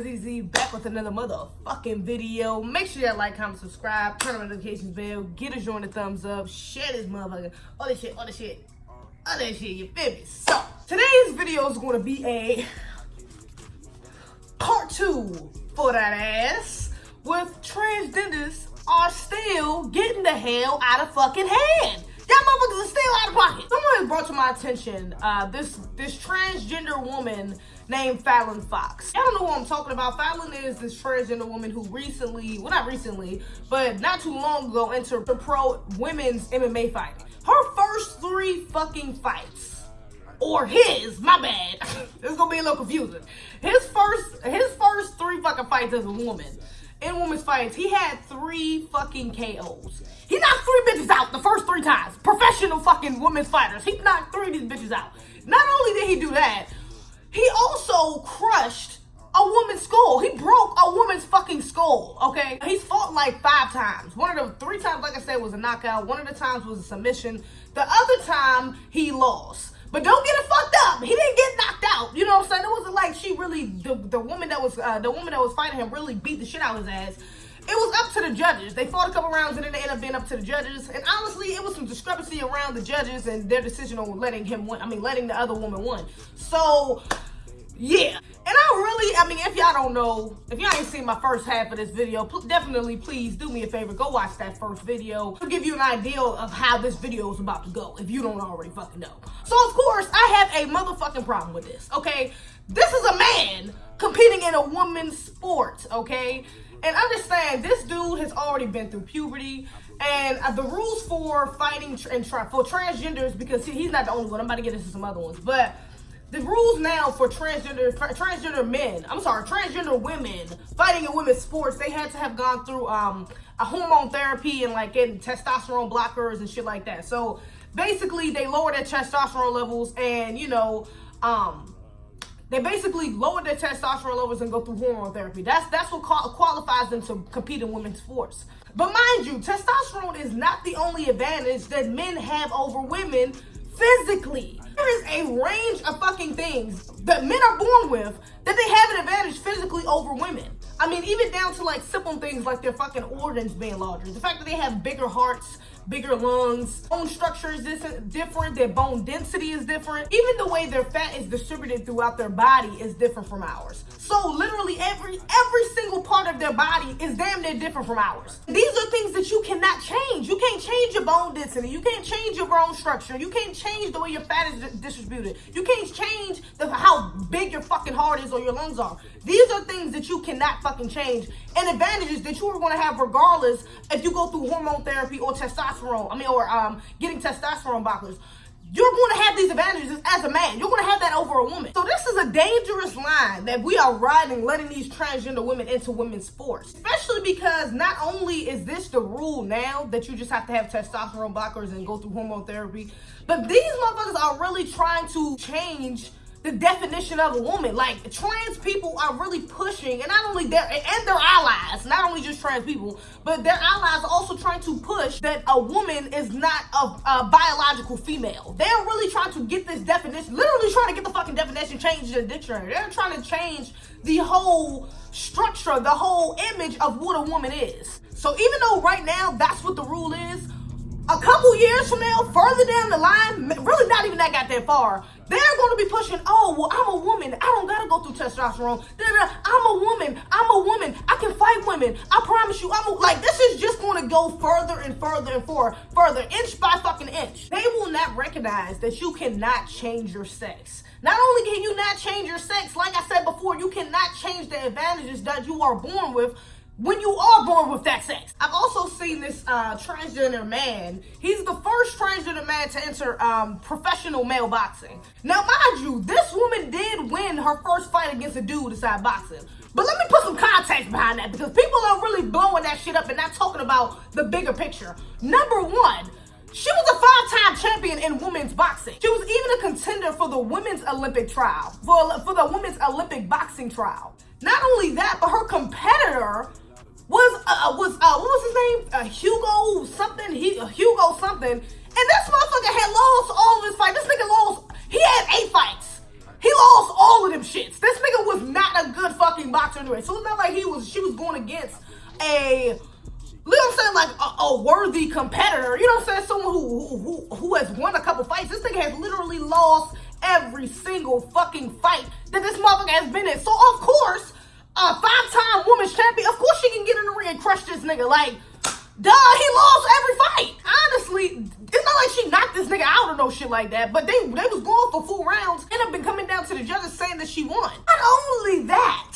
girl Zeze back with another motherfucking video. Make sure you like, comment, subscribe, turn on the notifications bell, get us join the thumbs up, share this motherfucker, all that shit, you feel me? So, today's video is going to be a part 2 for that ass, with transgenders are still getting the hell out of fucking hand. Y'all motherfuckers are still out of pocket. Someone has brought to my attention this transgender woman named Fallon Fox. Y'all don't know who I'm talking about. Fallon is this transgender woman who recently, well not recently, but not too long ago entered the pro women's MMA fighting. Her first 3 fucking fights, or his, my bad, it's gonna be a little confusing. His first 3 fucking fights as a woman, in women's fights, he had 3 fucking KOs. He knocked 3 bitches out the first 3 times. Professional fucking women's fighters. He knocked 3 of these bitches out. Not only did he do that, he also crushed a woman's skull. He broke a woman's fucking skull, okay? He's fought like 5 times. One of the 3 times, like I said, was a knockout. One of the times was a submission. The other time, he lost. But don't get it fucked up. He didn't get knocked out. You know what I'm saying? It wasn't like she really, the woman that was fighting him really beat the shit out of his ass. It was up to the judges. They fought a couple rounds and then they ended up being up to the judges. And honestly, it was some discrepancy around the judges and their decision on letting him win. Letting the other woman win. So, yeah. And if y'all don't know, if y'all ain't seen my first half of this video, definitely please do me a favor, go watch that first video. It'll give you an idea of how this video is about to go, if you don't already fucking know. So of course, I have a motherfucking problem with this, okay? This is a man competing in a woman's sport, okay? And understand, this dude has already been through puberty, and the rules for fighting for transgenders, because he's not the only one, I'm about to get into some other ones, but the rules now for transgender women fighting in women's sports, they had to have gone through a hormone therapy and like getting testosterone blockers and shit like that. So basically they lower their testosterone levels and, you know, they basically lower their testosterone levels and go through hormone therapy. That's what qualifies them to compete in women's sports. But mind you, testosterone is not the only advantage that men have over women physically. There is a range of fucking things that men are born with that they have an advantage physically over women. I mean, even down to like simple things like their fucking organs being larger. The fact that they have bigger hearts, bigger lungs, bone structure is different, their bone density is different. Even the way their fat is distributed throughout their body is different from ours. So literally every single part of their body is damn near different from ours. These are things that you cannot change. You can't change your bone density. You can't change your bone structure. You can't change the way your fat is distributed. You can't change how big your fucking heart is or your lungs are. These are things that you cannot fucking change, and advantages that you are going to have regardless if you go through hormone therapy or getting testosterone blockers. You're going to have these advantages as a man. You're going to have that over a woman. So this is a dangerous line that we are riding, letting these transgender women into women's sports. Especially because not only is this the rule now that you just have to have testosterone blockers and go through hormone therapy, but these motherfuckers are really trying to change the definition of a woman. Like, trans people are really pushing, and not only their allies, not only just trans people, but their allies are also trying to push that a woman is not a biological female. They're really trying to get this definition, literally trying to get the fucking definition changed in the dictionary. They're trying to change the whole structure, the whole image of what a woman is. So even though right now that's what the rule is, a couple years from now, further down the line, really not even that got that far, they're going to be pushing, oh, well, I'm a woman. I don't got to go through testosterone. I'm a woman. I can fight women. I promise you. Like, this is just going to go further and further and further, inch by fucking inch. They will not recognize that you cannot change your sex. Not only can you not change your sex, like I said before, you cannot change the advantages that you are born with when you are born with that sex. I've also seen this transgender man. He's the first transgender man to enter professional male boxing. Now, mind you, this woman did win her first fight against a dude inside boxing. But let me put some context behind that, because people are really blowing that shit up and not talking about the bigger picture. Number one, she was a 5-time champion in women's boxing. She was even a contender for the women's Olympic trial, for the women's Olympic boxing trial. Not only that, but her competitor was what was his name? Hugo something. Hugo something. And this motherfucker had lost all of his fights. This nigga lost. He had 8 fights. He lost all of them shits. This nigga was not a good fucking fucking boxer anyway. So it's not like she was going against a, you know what I'm saying, like a worthy competitor. You know what I'm saying? Someone who has won a couple fights. This nigga has literally lost every single fucking fight that this motherfucker has been in. So of course, a 5-time women's champion, of course she can get in the ring and crush this nigga. Like, duh, he lost every fight. Honestly, it's not like she knocked this nigga out or no shit like that, but they was going for 4 rounds and have been coming down to the judges saying that she won. Not only that,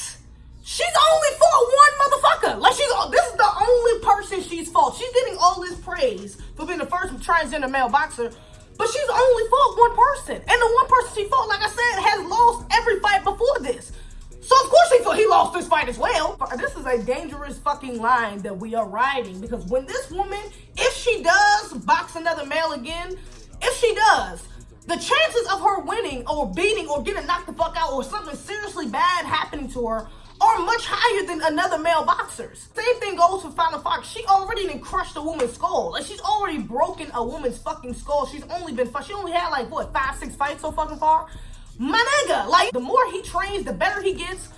she's only fought one motherfucker. Like, this is the only person she's fought. She's getting all this praise for being the first transgender male boxer, but she's only fought one person. And the one person she fought, like I said, has lost every fight before this. So of course he lost this fight as well. This is a dangerous fucking line that we are riding, because when this woman, if she does box another male again, if she does, the chances of her winning or beating or getting knocked the fuck out or something seriously bad happening to her are much higher than another male boxer's. Same thing goes for Fallon Fox. She already done crushed a woman's skull. Like, she's already broken a woman's fucking skull. She only had like, what, 5-6 fights so fucking far? My nigga, like, the more he trains, the better he gets.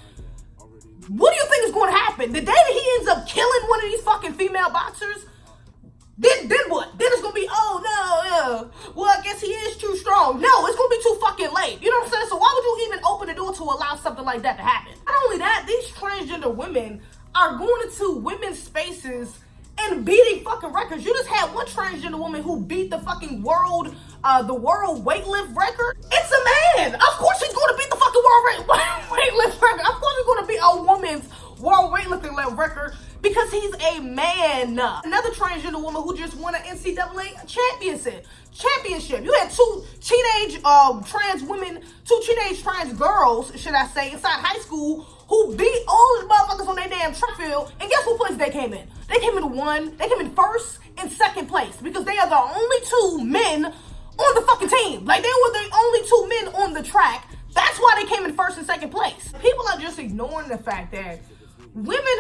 What do you think is going to happen? The day that he ends up killing one of these fucking female boxers, then what? Then it's going to be, oh, no, well, I guess he is too strong. No, it's going to be too fucking late. You know what I'm saying? So why would you even open the door to allow something like that to happen? Not only that, these transgender women are going into women's spaces and beating fucking records. You just had one transgender woman who beat the fucking world weightlift record. It's a man. Of course he's going to beat the fucking world weightlift record. Of course he's going to beat a woman's world weightlifting record because he's a man. Another transgender woman who just won an NCAA championship. You had two teenage trans girls, should I say, inside high school who beat all the motherfuckers on their damn track field. And guess what place they came in? They came in first and second place because they are the only 2 men on the fucking team. Like, they were the only 2 men on the track. That's why they came in first and second place. People are just ignoring the fact that women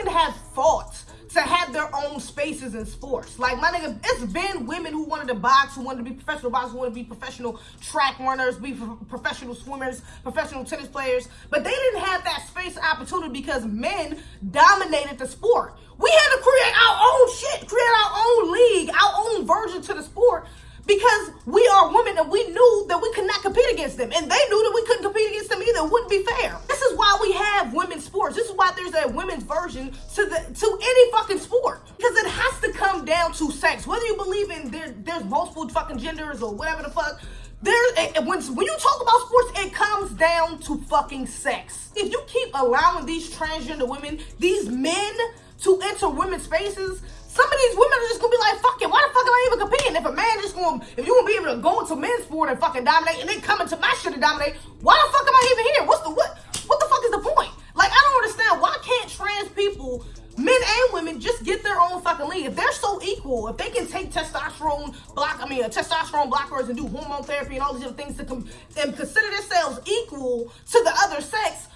have fought to have their own spaces in sports. Like, my nigga, it's been women who wanted to box, who wanted to be professional boxers, who wanted to be professional track runners, be professional swimmers, professional tennis players, but they didn't have that space and opportunity because men dominated the sport. We had to create our own shit, create our own league, our own version to the sport, because we are women and we knew that we could not compete against them. And they knew that we couldn't compete against them either. It wouldn't be fair. This is why we have women's sports. This is why there's a women's version to any fucking sport. Because it has to come down to sex. Whether you believe in there's multiple fucking genders or whatever the fuck, when you talk about sports, it comes down to fucking sex. If you keep allowing these transgender women, these men, to enter women's spaces, some of these women are just gonna be like, fuck it, why the fuck am I even competing? If you're gonna be able to go into men's sport and fucking dominate and then come into my shit and dominate, why the fuck am I even here? What the fuck is the point? Like, I don't understand. Why can't trans people, men and women, just get their own fucking league? If they're so equal, if they can take testosterone blockers and do hormone therapy and all these other things and consider themselves equal to the other sex,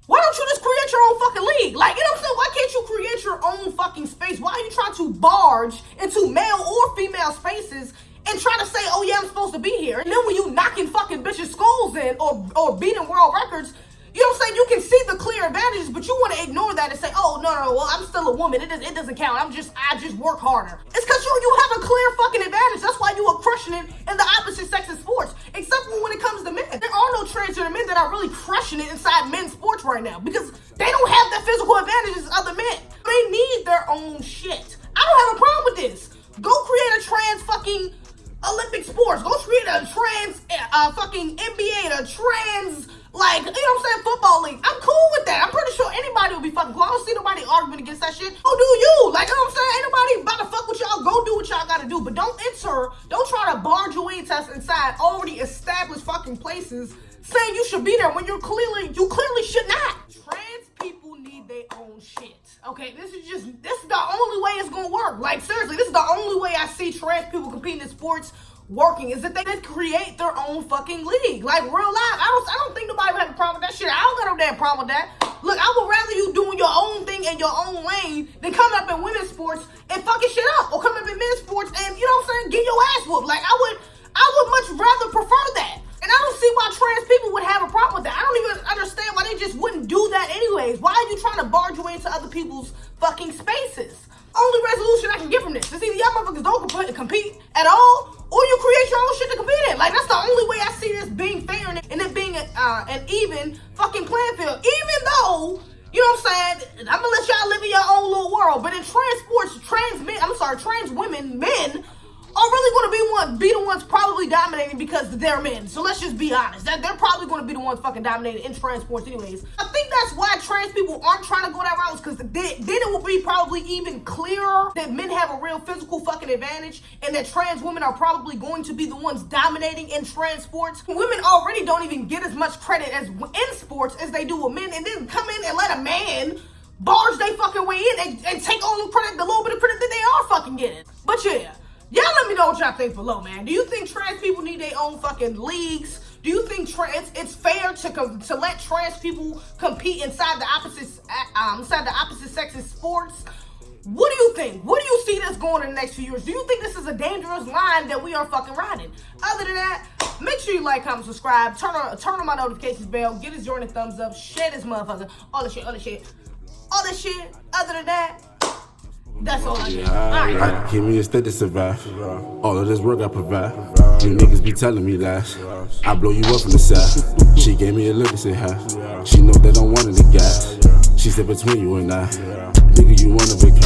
why don't you just create your own fucking league? Like, you know what I'm saying? Why can't you create your own fucking space? Why are you trying to barge into male or female spaces and try to say, oh yeah, I'm supposed to be here? And then when you knocking fucking bitches' skulls in or beating world records, you know what I'm saying? You can see the clear advantages, but you want to ignore that and say, oh, no, well, I'm still a woman. It doesn't count. I just work harder. It's because you have a clear fucking advantage. That's why you are crushing it in the opposite sex in sports, except for when it comes to men. There are no transgender men that are really crushing it inside men's sports right now because they don't have the physical advantages as other men. They need their own shit. I don't have a problem with this. Go create a trans fucking Olympic sports. Go create a trans fucking NBA, a trans, like, you know what I'm saying, football league. I'm cool with that. I'm pretty sure anybody will be fucking cool. I don't see nobody arguing against that shit. Go do you. Like, you know what I'm saying? Ain't nobody about to fuck with y'all. Go do what y'all gotta do. But don't try to barge your way inside already established fucking places saying you should be there when you clearly should not. Trans people need their own shit. Okay, this is the only way it's gonna work. Like, seriously, this is the only way I see trans people competing in sports working, is that they can create their own fucking league. Like, real life. I don't think nobody would have a problem with that shit. I don't got no damn problem with that. Look, I would rather you doing your own thing in your own lane than coming up in women's sports and fucking shit up, or coming up in men's sports and, you know what I'm saying, get your ass whooped. Like, I would much rather prefer that. And I don't see why trans people would have a problem with that. I don't even understand why they just anyways? Why are you trying to barge your way into other people's fucking spaces? Only resolution I can get from this is either y'all motherfuckers don't compete at all, or you create your own shit to compete in. Like, that's the only way I see this being fair and it being an even fucking playing field. Even though, you know what I'm saying, I'm gonna let y'all live in your own little world. But in trans sports, trans women, men are really going to be the ones probably dominating because they're men. So let's just be honest. They're probably going to be the ones fucking dominating in trans sports anyways. I think that's why trans people aren't trying to go that route, because then it will be probably even clearer that men have a real physical fucking advantage and that trans women are probably going to be the ones dominating in trans sports. Women already don't even get as much credit as in sports as they do with men, and then come in and let a man barge they fucking way in and take all the credit, the little bit of credit that they are fucking getting. But yeah. Y'all let me know what y'all think below, man. Do you think trans people need their own fucking leagues? Do you think it's fair to let trans people compete inside the opposite sex's sports? What do you think? What do you see this going in the next few years? Do you think this is a dangerous line that we are fucking riding? Other than that, make sure you like, comment, subscribe, turn on my notifications bell, give this joint a thumbs up, share this motherfucker, all the shit. Other than that, that's all I do. I keep me a state to survive. All of this work I provide. You niggas be telling me lies. I blow you up from the side. She gave me a look and said hi. She know that I'm one of the guys. She said between you and I, nigga, you one of a kind.